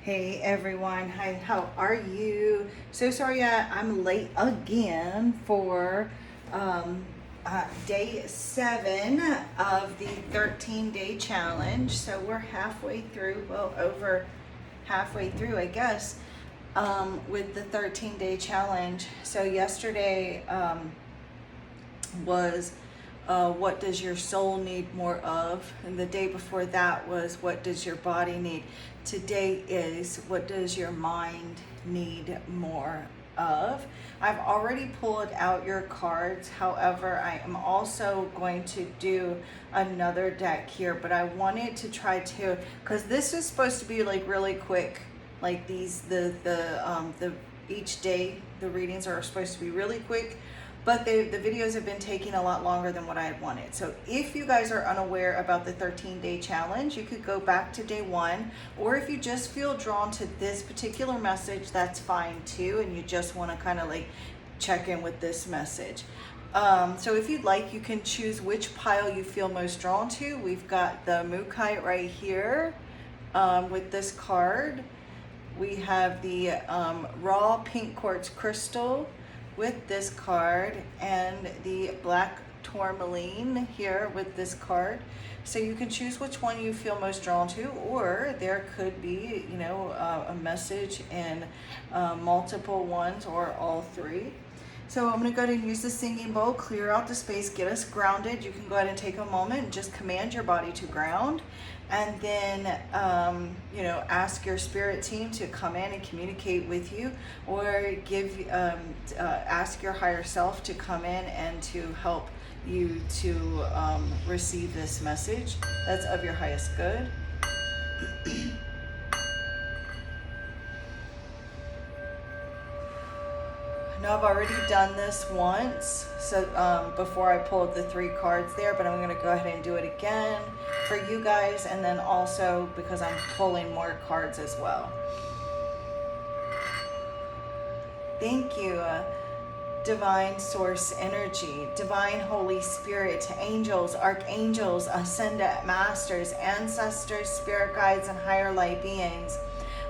Hey everyone, hi, how are you? So sorry I'm late again for um, day 7 of the 13-day challenge. So we're halfway through, well, over halfway through, I guess, with the 13-day challenge. So yesterday was what does your soul need more of? And the day before that was what does your body need? Today is what does your mind need more of? I've already pulled out your cards. However, I am also going to do another deck here, but I wanted to try to, because this is supposed to be like really quick, like these, the each day, the readings are supposed to be really quick, but the videos have been taking a lot longer than what I had wanted. So if you guys are unaware about the 13-day challenge, you could go back to day 1, or if you just feel drawn to this particular message, that's fine too, and you just want to kind of like check in with this message. So if you'd like, you can choose which pile you feel most drawn to. We've got the Mookaite right here with this card. We have the raw pink quartz crystal with this card, and the black tourmaline here with this card. So you can choose which one you feel most drawn to, or there could be, you know, a message in multiple ones or all 3. So I'm going to go ahead and use the singing bowl, clear out the space, get us grounded. You can go ahead and take a moment and just command your body to ground. And then, you know, ask your spirit team to come in and communicate with you, or ask your higher self to come in and to help you to receive this message that's of your highest good. Now I've already done this once, so before I pulled the 3 cards there, but I'm going to go ahead and do it again for you guys, and then also because I'm pulling more cards as well. Thank you, divine source energy, divine Holy Spirit, angels, archangels, ascended masters, ancestors, spirit guides, and higher light beings.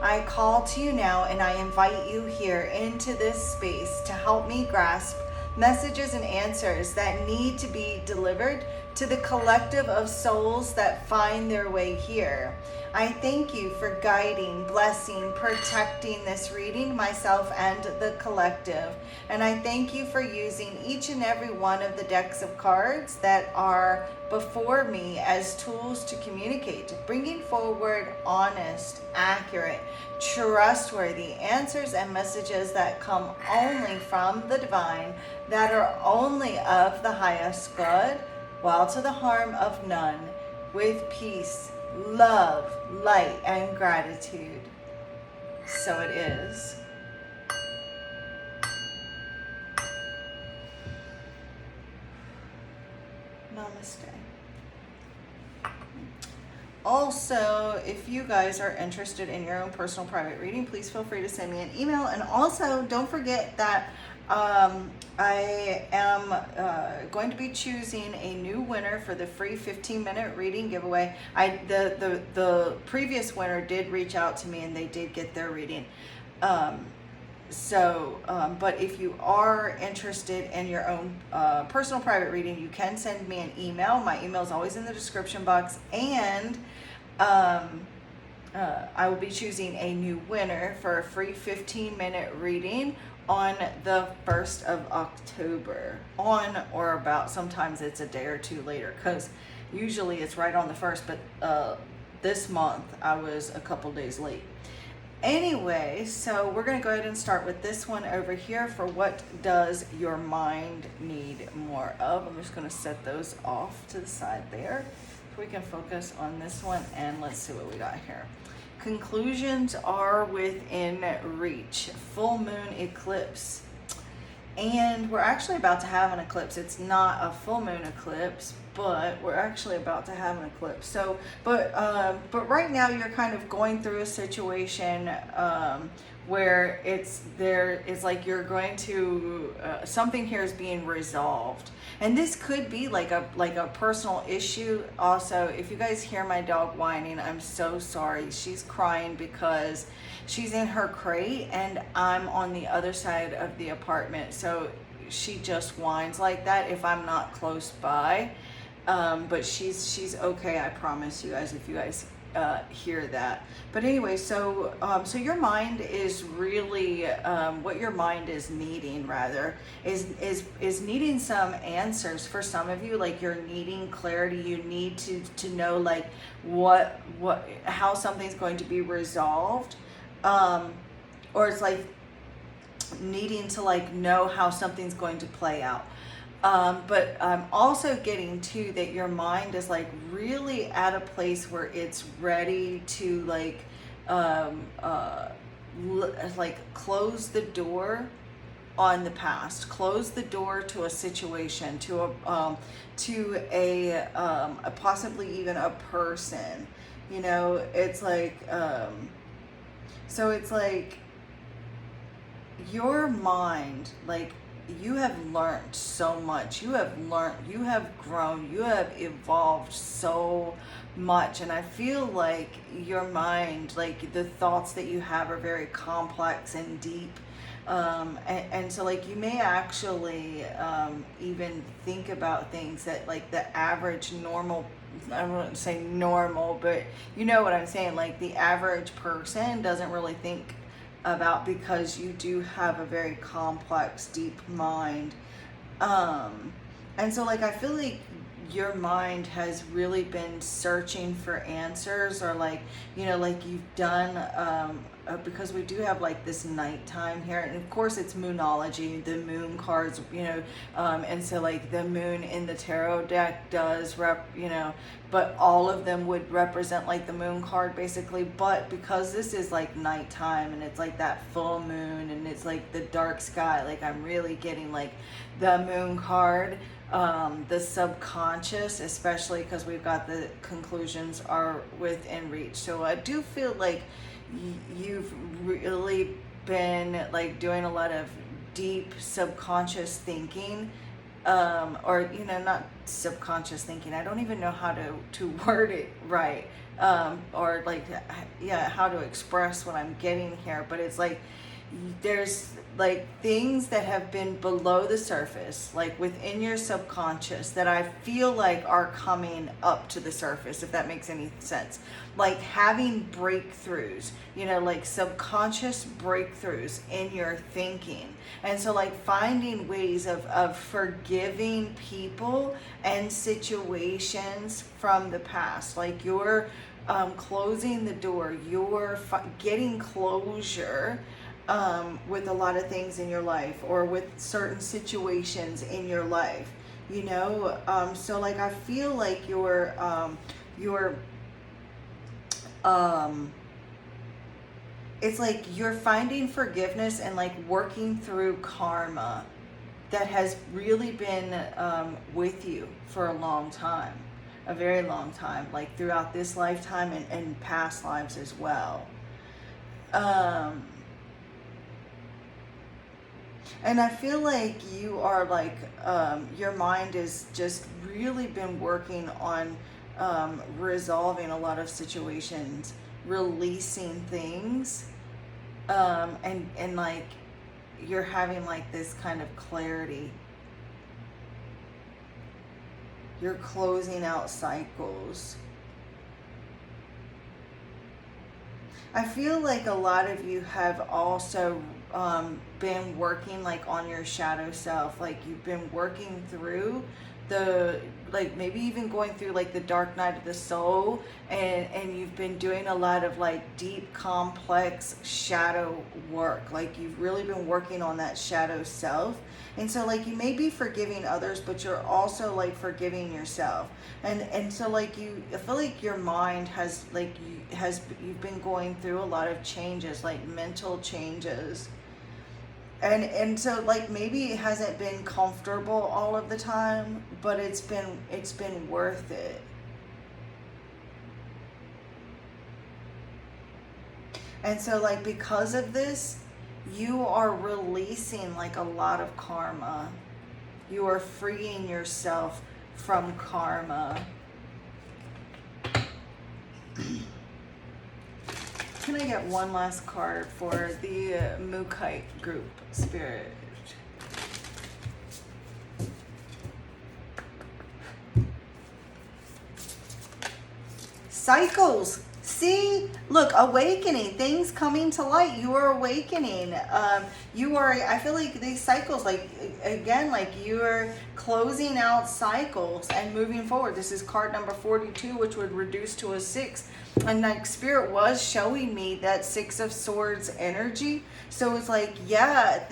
I call to you now, and I invite you here into this space to help me grasp messages and answers that need to be delivered to the collective of souls that find their way here. I thank you for guiding, blessing, protecting this reading, myself and the collective. And I thank you for using each and every one of the decks of cards that are before me as tools to communicate, bringing forward honest, accurate, trustworthy answers and messages that come only from the divine, that are only of the highest good, while to the harm of none, with peace, love, light, and gratitude. So it is. Namaste. Also, if you guys are interested in your own personal private reading, please feel free to send me an email. And also, don't forget that I am going to be choosing a new winner for the free 15-minute reading giveaway. The previous winner did reach out to me, and they did get their reading. But if you are interested in your own personal private reading, you can send me an email. My email is always in the description box, and I will be choosing a new winner for a free 15-minute reading on the 1st of October, on or about, sometimes it's a day or 2 later, because usually it's right on the 1st, but this month I was a couple days late. Anyway, so we're going to go ahead and start with this one over here for what does your mind need more of. I'm just going to set those off to the side there so we can focus on this one, and let's see what we got here. Conclusions are within reach. Full moon eclipse. And we're actually about to have an eclipse. It's not a full moon eclipse, but we're actually about to have an eclipse. So, but right now you're kind of going through a situation where it's like you're going to something here is being resolved, and this could be like a personal issue. Also, if you guys hear my dog whining, I'm so sorry. She's crying because she's in her crate and I'm on the other side of the apartment, so she just whines like that if I'm not close by. But she's okay, I promise you guys, if you guys hear that. But anyway, so your mind is really what your mind is needing, rather, is needing some answers. For some of you, like, you're needing clarity. You need to know, like, what how something's going to be resolved, or it's like needing to, like, know how something's going to play out. But I'm also getting to that your mind is, like, really at a place where it's ready to, like, like, close the door on the past, close the door to a situation, to a possibly even a person. You know, it's like so it's like your mind, like, you have learned so much. You have grown, you have evolved so much. And I feel like your mind, like, the thoughts that you have are very complex and deep. And so, like, you may actually even think about things that, like, the average normal, I wouldn't say normal, but you know what I'm saying, like, the average person doesn't really think about, because you do have a very complex, deep mind. And so, like, I feel like your mind has really been searching for answers, or, like, you know, like, you've done because we do have, like, this nighttime here, and of course it's moonology, the moon cards, you know, and so, like, the moon in the tarot deck does but all of them would represent, like, the moon card, basically. But because this is, like, nighttime and it's like that full moon and it's like the dark sky, like, I'm really getting, like, the moon card, the subconscious, especially because we've got the conclusions are within reach. So I do feel like you've really been, like, doing a lot of deep subconscious thinking, or, you know, not subconscious thinking, I don't even know how to word it right, or, like, yeah, how to express what I'm getting here. But it's like there's, like, things that have been below the surface, like, within your subconscious, that I feel like are coming up to the surface, if that makes any sense. Like, having breakthroughs, you know, like, subconscious breakthroughs in your thinking. And so, like, finding ways of forgiving people and situations from the past. Like, you're closing the door, you're getting closure with a lot of things in your life, or with certain situations in your life, you know. So, like, I feel like you're it's like you're finding forgiveness and, like, working through karma that has really been with you for a long time, a very long time, like, throughout this lifetime and past lives as well. And I feel like you are, like, your mind has just really been working on resolving a lot of situations, releasing things, and like, you're having, like, this kind of clarity. You're closing out cycles. I feel like a lot of you have also been working, like, on your shadow self. Like, you've been working through the, like, maybe even going through, like, the dark night of the soul, and you've been doing a lot of, like, deep, complex shadow work. Like, you've really been working on that shadow self. And so, like, you may be forgiving others, but you're also, like, forgiving yourself. And so, like, I feel like your mind has, like, you've been going through a lot of changes, like, mental changes. And so like maybe it hasn't been comfortable all of the time, but it's been worth it. And so like because of this, you are releasing like a lot of karma. You are freeing yourself from karma. Can I get one last card for the Mukite group spirit? Cycles. See, look, awakening, things coming to light. You are awakening. You are, I feel like these cycles, like, again, like you are closing out cycles and moving forward. This is card number 42, which would reduce to a 6. And like spirit was showing me that 6 of Swords energy. So it's like, yeah,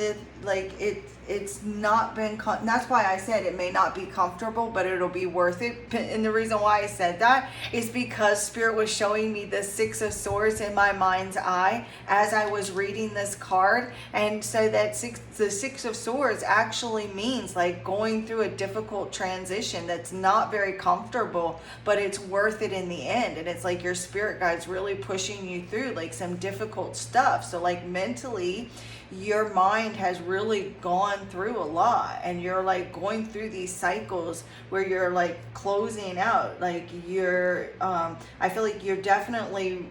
it's not been, that's why I said it may not be comfortable, but it'll be worth it. And the reason why I said that is because spirit was showing me the 6 of Swords in my mind's eye as I was reading this card. And so that the 6 of Swords actually means like going through a difficult transition that's not very comfortable, but it's worth it in the end. And it's like your spirit guide's really pushing you through like some difficult stuff. So like mentally, your mind has really gone through a lot, and you're like going through these cycles where you're like closing out, like you're I feel like you're definitely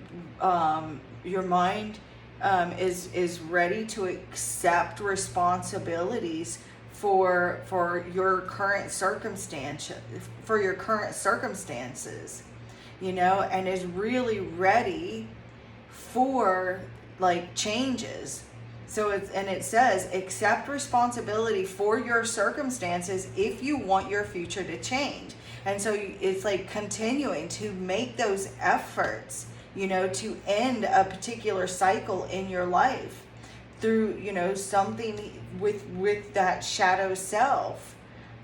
your mind is ready to accept responsibilities for your current circumstances, you know, and is really ready for like changes. So it says accept responsibility for your circumstances if you want your future to change. And so it's like continuing to make those efforts, you know, to end a particular cycle in your life through, you know, something with that shadow self.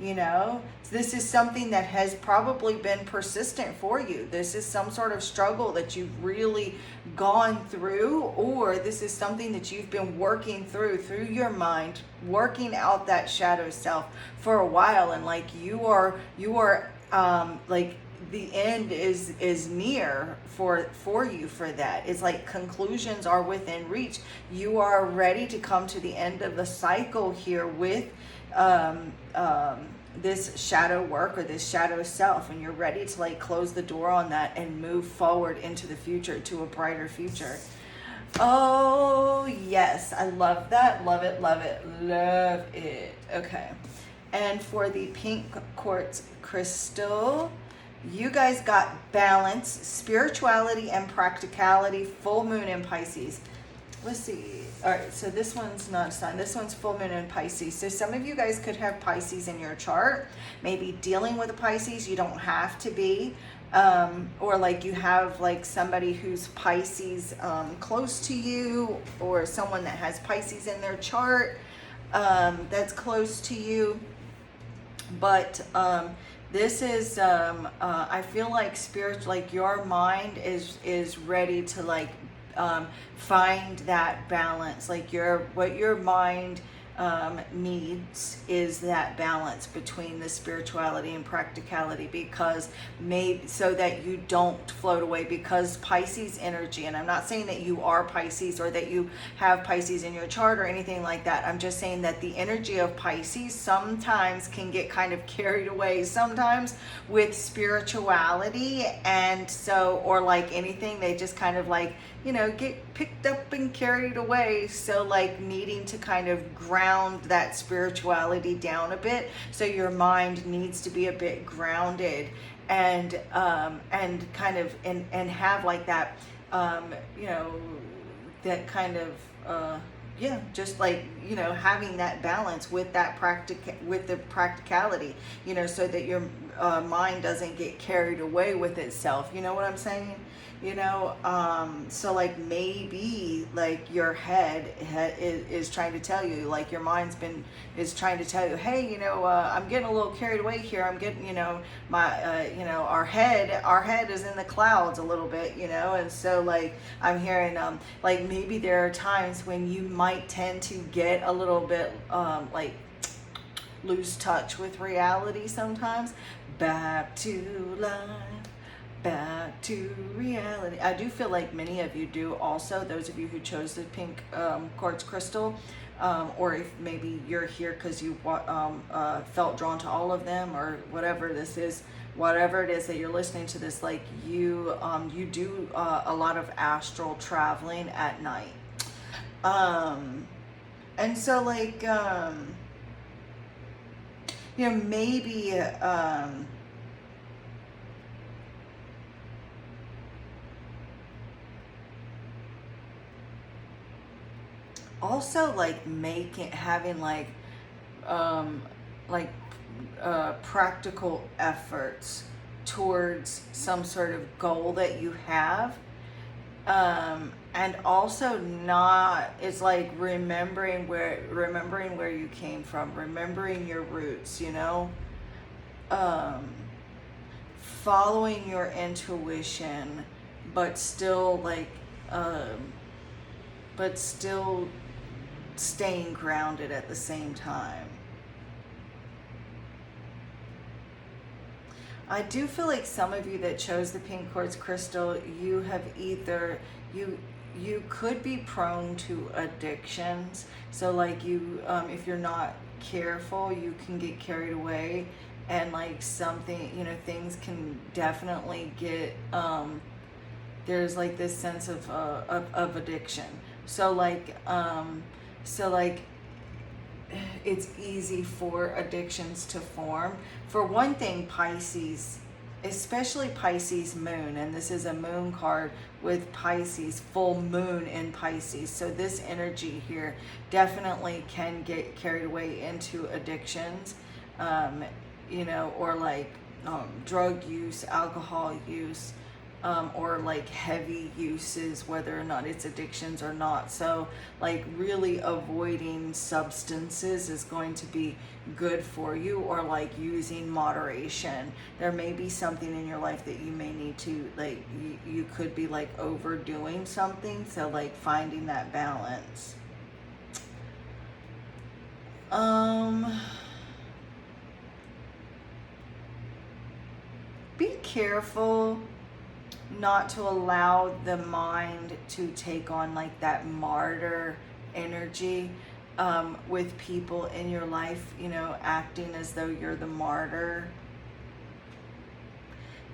You know, this is something that has probably been persistent for you. This is some sort of struggle that you've really gone through, or this is something that you've been working through your mind, working out that shadow self for a while. And like you are like the end is near for you for that. It's like conclusions are within reach. You are ready to come to the end of the cycle here with this shadow work or this shadow self, and you're ready to like close the door on that and move forward into the future, to a brighter future. Oh yes, I love that. Love it, love it, love it. Okay, and for the pink quartz crystal, you guys got balance, spirituality, and practicality. Full moon in Pisces. Let's see. All right, so this one's not a sign. This one's full moon in Pisces. So some of you guys could have Pisces in your chart. Maybe dealing with a Pisces. You don't have to be. Or like you have like somebody who's Pisces close to you, or someone that has Pisces in their chart that's close to you. But this is, I feel like spirit, like your mind is ready to like find that balance. Like what your mind needs is that balance between the spirituality and practicality, because maybe so that you don't float away, because Pisces energy, and I'm not saying that you are Pisces or that you have Pisces in your chart or anything like that. I'm just saying that the energy of Pisces sometimes can get kind of carried away sometimes with spirituality, and so, or like anything, they just kind of like, you know, get picked up and carried away. So like needing to kind of ground that spirituality down a bit. So your mind needs to be a bit grounded and kind of and have like that you know, that kind of yeah, just like, you know, having that balance with that practicality, you know, so that your mind doesn't get carried away with itself. You know what I'm saying? you know. So like maybe like your head is trying to tell you, like your mind's been is trying to tell you, hey, you know, I'm getting a little carried away here. I'm getting, you know, my you know, our head is in the clouds a little bit, you know. And so like I'm hearing like maybe there are times when you might tend to get a little bit like lose touch with reality sometimes. Back to life, back to reality. I do feel like many of you do also, those of you who chose the pink quartz crystal, or if maybe you're here because you felt drawn to all of them, or whatever this is, whatever it is that you're listening to this, like you do a lot of astral traveling at night. And so like you know, maybe also like having um like practical efforts towards some sort of goal that you have, and also not, it's like remembering where you came from, remembering your roots, you know. um Following your intuition, but still like but still staying grounded at the same time. I do feel like some of you that chose the pink quartz crystal, you have either you could be prone to addictions. So like you, if you're not careful, you can get carried away, and like something, you know, things can definitely get there's like this sense of addiction. So like it's easy for addictions to form. For one thing, Pisces, especially Pisces moon, and this is a moon card with Pisces, full moon in Pisces. So this energy here definitely can get carried away into addictions, you know, or like drug use, alcohol use, or like heavy uses, whether or not it's addictions or not. So like really avoiding substances is going to be good for you, or like using moderation. There may be something in your life that you may need to, like you could be like overdoing something, so like finding that balance. Be careful not to allow the mind to take on like that martyr energy, with people in your life, you know, acting as though you're the martyr,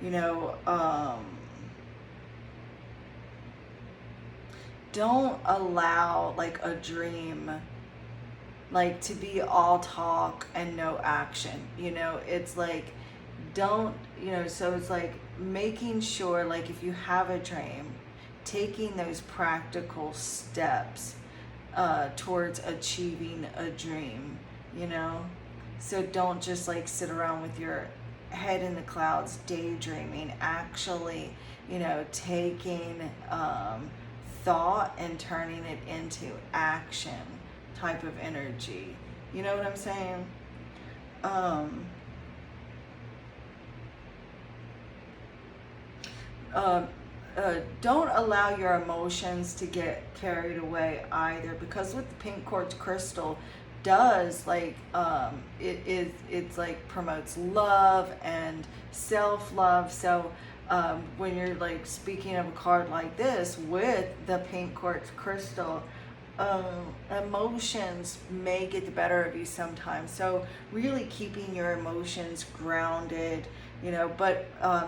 you know. Don't allow like a dream like to be all talk and no action, you know. It's like, don't, you know, so it's like making sure, like if you have a dream, taking those practical steps towards achieving a dream, you know. So don't just like sit around with your head in the clouds daydreaming. Actually, you know, taking thought and turning it into action type of energy. You know what I'm saying? Don't allow your emotions to get carried away either, because what the pink quartz crystal does, like it's like promotes love and self-love. So when you're like speaking of a card like this with the pink quartz crystal, emotions may get the better of you sometimes. So really keeping your emotions grounded, you know, but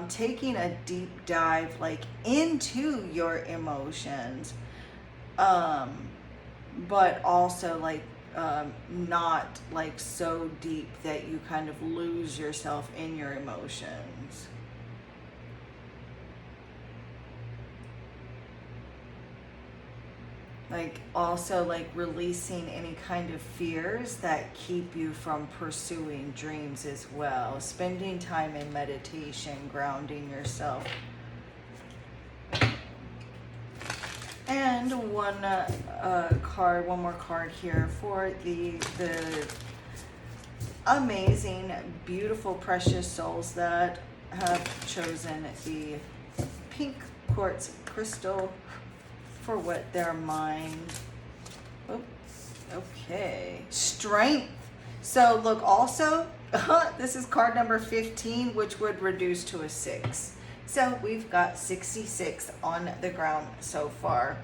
taking a deep dive like into your emotions, but also like not like so deep that you kind of lose yourself in your emotions. Like also like releasing any kind of fears that keep you from pursuing dreams as well. Spending time in meditation, grounding yourself. one more card here for the amazing, beautiful, precious souls that have chosen the pink quartz crystal for what their mind. Oh, okay, strength. So look, also, this is card number 15, which would reduce to a 6. So we've got 66 on the ground so far.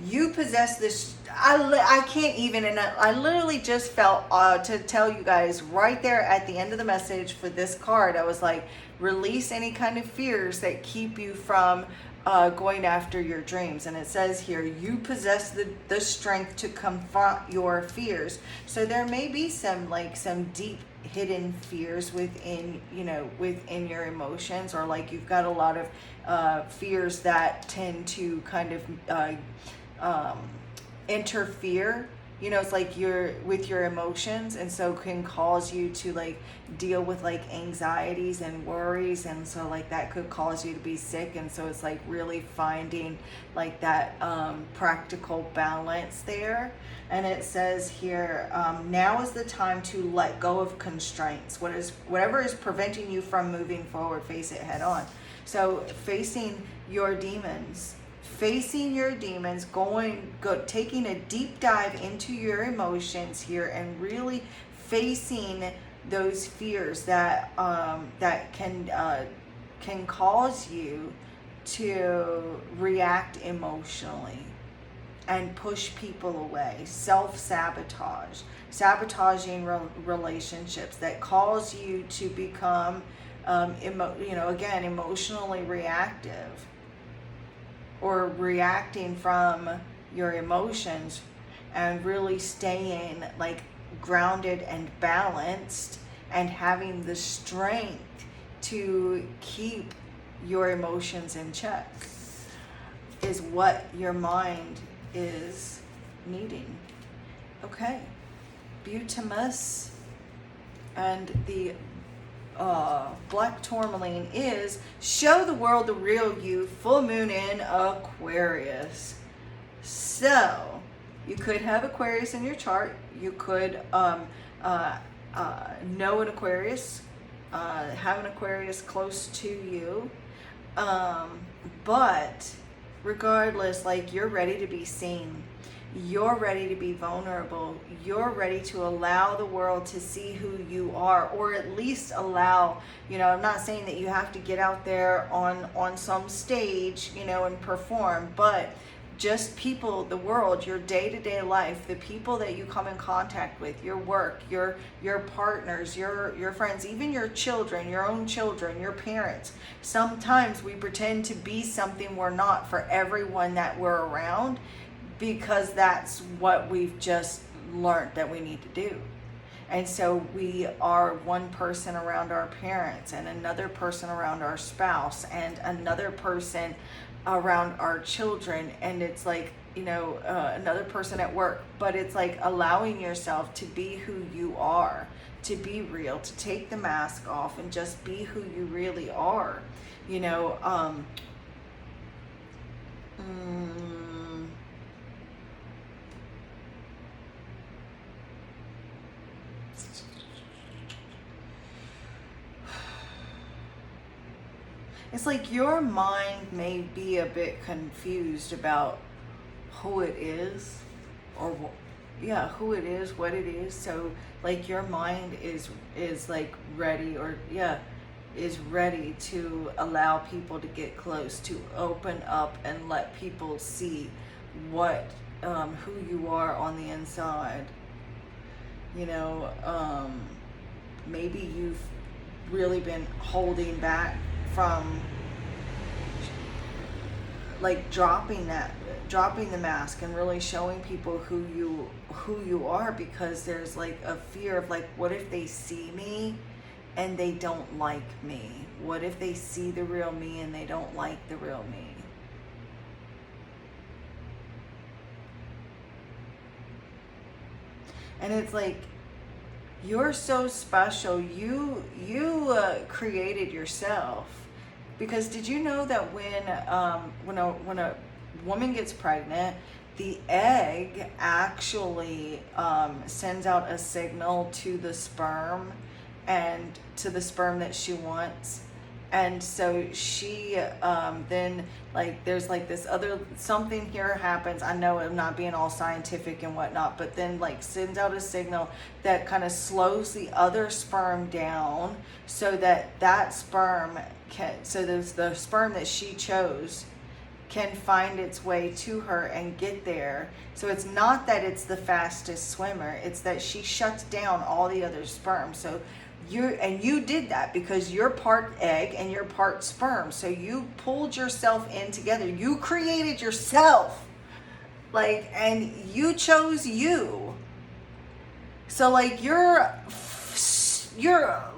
You possess this. I can't even, and I literally just felt to tell you guys right there at the end of the message for this card, I was like, release any kind of fears that keep you from going after your dreams. And it says here, you possess the strength to confront your fears. So there may be some deep hidden fears within within your emotions, or like you've got a lot of fears that tend to kind of interfere, it's like you're with your emotions, and so can cause you to like deal with like anxieties and worries, and so like that could cause you to be sick. And so it's like really finding like that practical balance there. And it says here, now is the time to let go of constraints. Whatever is preventing you from moving forward, face it head on. So facing your demons, taking a deep dive into your emotions here, and really facing those fears that can cause you to react emotionally and push people away, sabotaging relationships that cause you to become emotionally reactive, or reacting from your emotions, and really staying like grounded and balanced and having the strength to keep your emotions in check is what your mind is needing. Okay, Butamus, and the black tourmaline is show the world the real you, full moon in Aquarius. So you could have Aquarius in your chart. You could know an Aquarius, have an Aquarius close to you, but regardless, like, you're ready to be seen. You're ready to be vulnerable. You're ready to allow the world to see who you are, or at least allow, I'm not saying that you have to get out there on some stage, and perform, but just people, the world, your day-to-day life, the people that you come in contact with, your work, your partners, your friends, even your children, your own children, your parents. Sometimes we pretend to be something we're not for everyone that we're around, because that's what we've just learned that we need to do. And so we are one person around our parents, and another person around our spouse, and another person around our children, and it's like, another person at work. But it's like allowing yourself to be who you are, to be real, to take the mask off and just be who you really are. It's like your mind may be a bit confused about who it is, or who it is, what it is. So like your mind is like ready, is ready to allow people to get close, to open up and let people see what who you are on the inside. Maybe you've really been holding back from like dropping the mask and really showing people who you are, because there's like a fear of like, what if they see me and they don't like me? What if they see the real me and they don't like the real me? And it's like, you're so special. You created yourself. Because did you know that when a woman gets pregnant, the egg actually sends out a signal to the sperm, and to the sperm that she wants. And so she then, like, there's like this other something here happens. I know I'm not being all scientific and whatnot, but then like sends out a signal that kind of slows the other sperm down, so that that sperm can, so there's the sperm that she chose can find its way to her and get there. So it's not that it's the fastest swimmer, it's that she shuts down all the other sperm. So you did that because you're part egg and you're part sperm. So you pulled yourself in together. You created yourself. Like, and you chose you. So like you're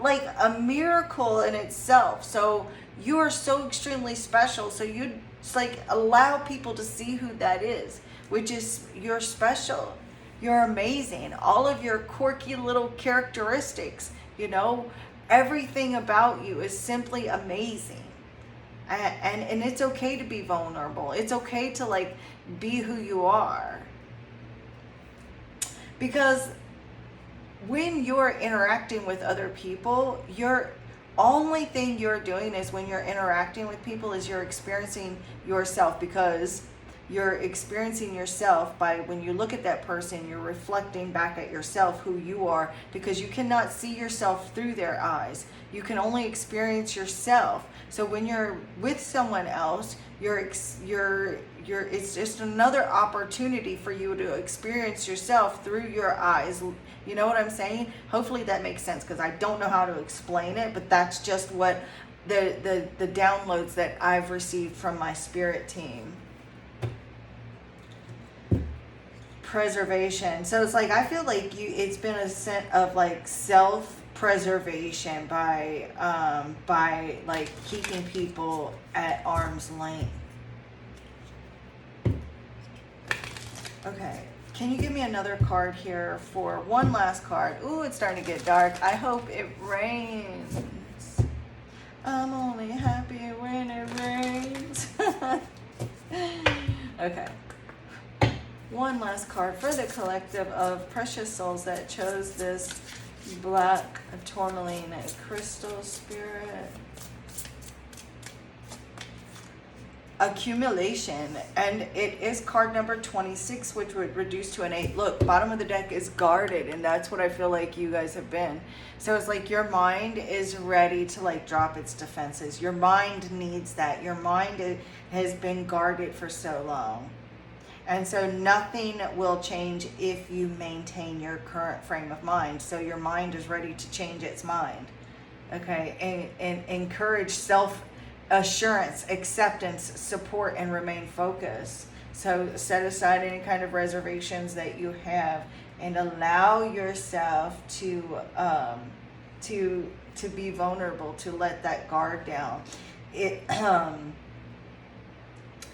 like a miracle in itself. So you are so extremely special. So you like allow people to see who that is, which is you're special. You're amazing. All of your quirky little characteristics, you know, everything about you is simply amazing. And it's okay to be vulnerable. It's okay to like be who you are. Because when you're interacting with other people, your only thing you're doing is when you're interacting with people is you're experiencing yourself, because you're experiencing yourself by when you look at that person, you're reflecting back at yourself who you are, because you cannot see yourself through their eyes. You can only experience yourself. So when you're with someone else, it's just another opportunity for you to experience yourself through your eyes. You know what I'm saying? Hopefully that makes sense, because I don't know how to explain it, but that's just what the downloads that I've received from my spirit team. Preservation. So it's like I feel like it's been a sense of like self-preservation by like keeping people at arm's length. Okay, can you give me another card here for one last card? Ooh, it's starting to get dark. I hope it rains. I'm only happy when it rains. Okay. One last card for the collective of precious souls that chose this black tourmaline crystal spirit. Accumulation, and it is card number 26, which would reduce to an 8. Look, bottom of the deck is guarded, and that's what I feel like you guys have been. So it's like your mind is ready to like drop its defenses. Your mind needs that. Your mind has been guarded for so long. And so nothing will change if you maintain your current frame of mind. So your mind is ready to change its mind. Okay, and encourage self-assurance, acceptance, support, and remain focused. So set aside any kind of reservations that you have and allow yourself to be vulnerable, to let that guard down.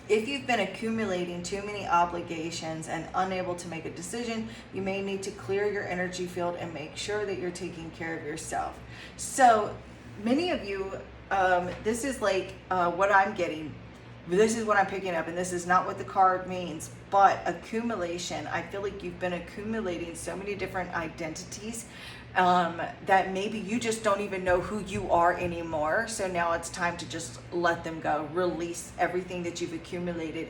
If you've been accumulating too many obligations and unable to make a decision, you may need to clear your energy field and make sure that you're taking care of yourself. So many of you, this is like what I'm getting. This is what I'm picking up, and this is not what the card means, but accumulation. I feel like you've been accumulating so many different identities that maybe you just don't even know who you are anymore. So now it's time to just let them go. Release everything that you've accumulated,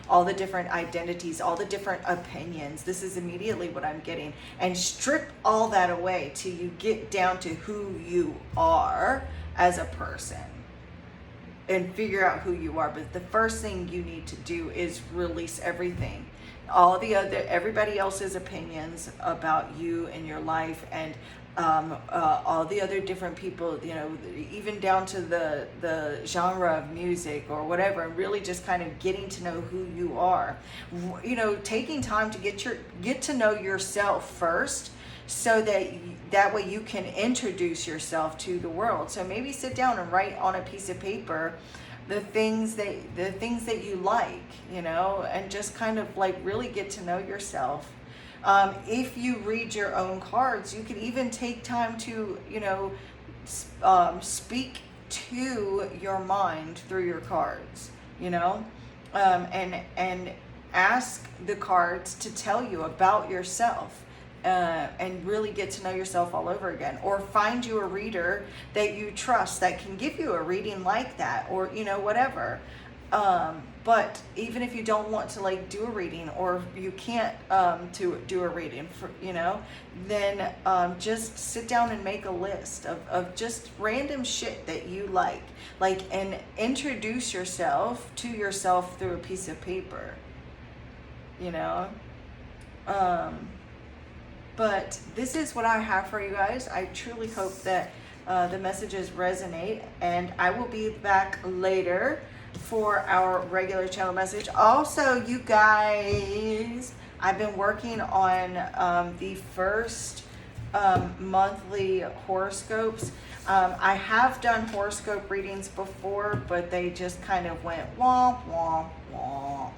all the different identities, all the different opinions. This is immediately what I'm getting. And strip all that away till you get down to who you are as a person. And figure out who you are. But the first thing you need to do is release everything. Everybody else's opinions about you and your life, and all the other different people, you know, even down to the genre of music or whatever, and really just kind of getting to know who you are. You know, taking time to get to know yourself first, so that way you can introduce yourself to the world. So maybe sit down and write on a piece of paper the things that you like, you know, and just kind of like really get to know yourself. If you read your own cards, you can even take time to, you know, speak to your mind through your cards, you know, and ask the cards to tell you about yourself. And really get to know yourself all over again, or find you a reader that you trust that can give you a reading like that, or whatever. But even if you don't want to like do a reading, or you can't to do a reading for then just sit down and make a list of just random shit that you like, and introduce yourself to yourself through a piece of paper, But this is what I have for you guys. I truly hope that the messages resonate, and I will be back later for our regular channel message. Also, you guys, I've been working on the first monthly horoscopes. I have done horoscope readings before, but they just kind of went womp, womp, womp.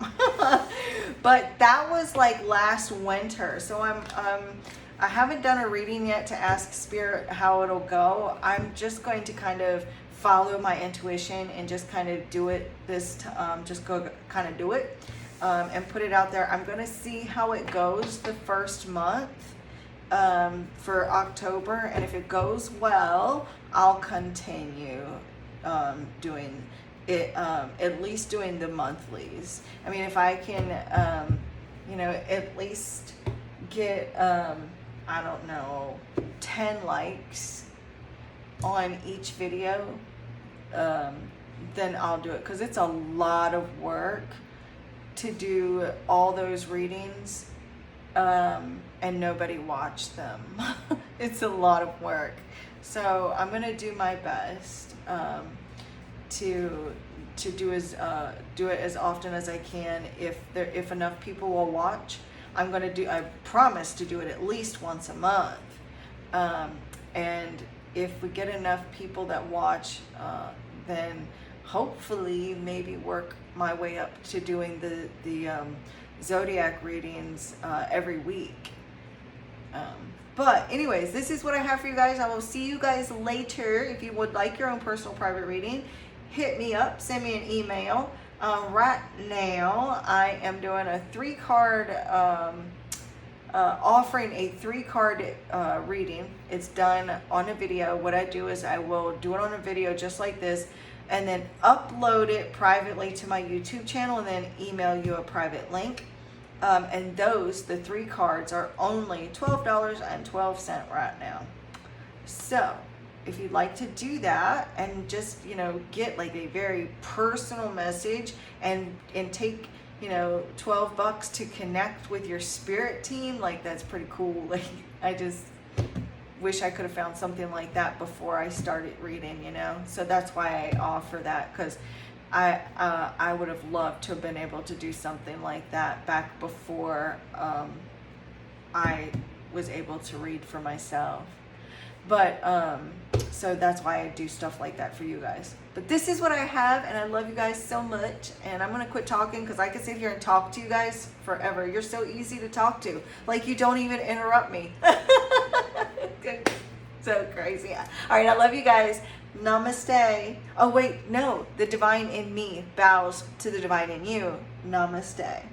But that was like last winter. So I haven't done a reading yet to ask Spirit how it'll go. I'm just going to kind of follow my intuition and just kind of do it just go kind of do it and put it out there. I'm going to see how it goes the first month for October, and if it goes well, I'll continue doing it, at least doing the monthlies. I mean, if I can at least get I don't know, 10 likes on each video, then I'll do it, because it's a lot of work to do all those readings and nobody watched them. It's a lot of work. So I'm gonna do my best to do it as often as I can. If enough people will watch, I promise to do it at least once a month. And if we get enough people that watch, then hopefully maybe work my way up to doing the zodiac readings every week. But anyways, this is what I have for you guys. I will see you guys later. If you would like your own personal private reading, hit me up, send me an email. Right now I am doing a 3-card offering a 3-card reading. It's done on a video. What I do is I will do it on a video just like this, and then upload it privately to my YouTube channel, and then email you a private link. And the 3 cards are only $12.12 right now. So if you'd like to do that and just, get like a very personal message and take, $12 to connect with your spirit team, like that's pretty cool. Like I just wish I could have found something like that before I started reading, So that's why I offer that, because I would have loved to have been able to do something like that back before I was able to read for myself. But so that's why I do stuff like that for you guys. But this is what I have, and I love you guys so much. And I'm gonna quit talking, because I can sit here and talk to you guys forever. You're so easy to talk to. Like, you don't even interrupt me. So crazy. All right, I love you guys. Namaste. Oh wait, no, the divine in me bows to the divine in you. Namaste.